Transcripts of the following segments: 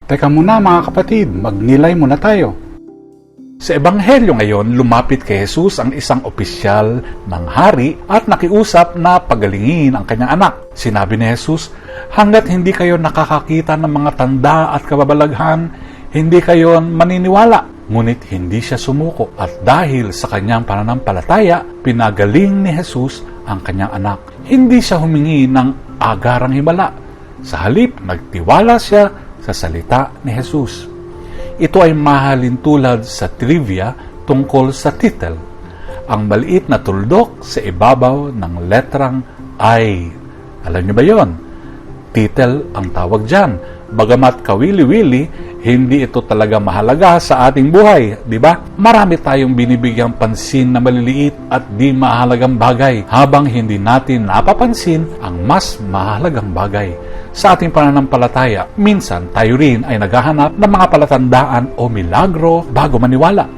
Teka muna mga kapatid, magnilay muna tayo. Sa Ebanghelyo ngayon, lumapit kay Jesus ang isang opisyal ng hari at nakiusap na pagalingin ang kanyang anak. Sinabi ni Jesus, hanggat hindi kayo nakakakita ng mga tanda at kababalaghan, hindi kayo maniniwala. Ngunit hindi siya sumuko at dahil sa kanyang pananampalataya, pinagaling ni Jesus ang kanyang anak. Hindi siya humingi ng agarang himala. Sa halip, nagtiwala siya sa salita ni Jesus. Ito ay mahalin tulad sa trivia tungkol sa title. Ang maliit na tuldok sa ibabaw ng letrang I. Alam niyo ba yon? Title ang tawag dyan. Bagamat kawili-wili, hindi ito talaga mahalaga sa ating buhay, di ba? Marami tayong binibigyang pansin na maliliit at di mahalagang bagay, habang hindi natin napapansin ang mas mahalagang bagay. Sa ating pananampalataya, minsan tayo rin ay naghahanap ng mga palatandaan o milagro bago maniwala.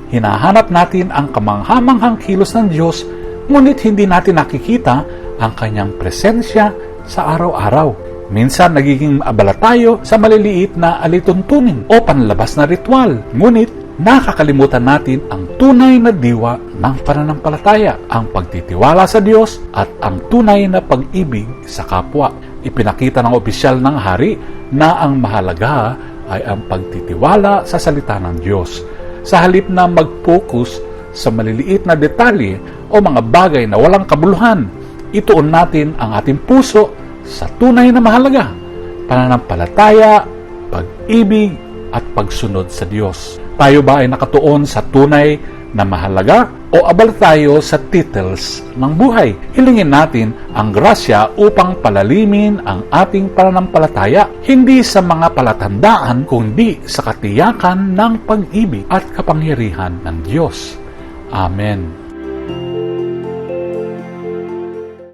Hinahanap natin ang kamanghamanghang kilos ng Diyos, ngunit hindi natin nakikita ang kanyang presensya sa araw-araw. Minsan nagiging abala tayo sa maliliit na alituntunin o panlabas na ritual, ngunit nakakalimutan natin ang tunay na diwa ng pananampalataya, ang pagtitiwala sa Diyos at ang tunay na pag-ibig sa kapwa. Ipinakita ng opisyal ng hari na ang mahalaga ay ang pagtitiwala sa salita ng Diyos. Sa halip na mag-focus sa maliliit na detalye o mga bagay na walang kabuluhan, ituon natin ang ating puso sa tunay na mahalaga, pananampalataya, pag-ibig at pagsunod sa Diyos. Tayo ba ay nakatuon sa tunay na mahalaga o abala tayo sa titles ng buhay? Hilingin natin ang grasya upang palalimin ang ating pananampalataya, hindi sa mga palatandaan kundi sa katiyakan ng pag-ibig at kapangyarihan ng Diyos. Amen.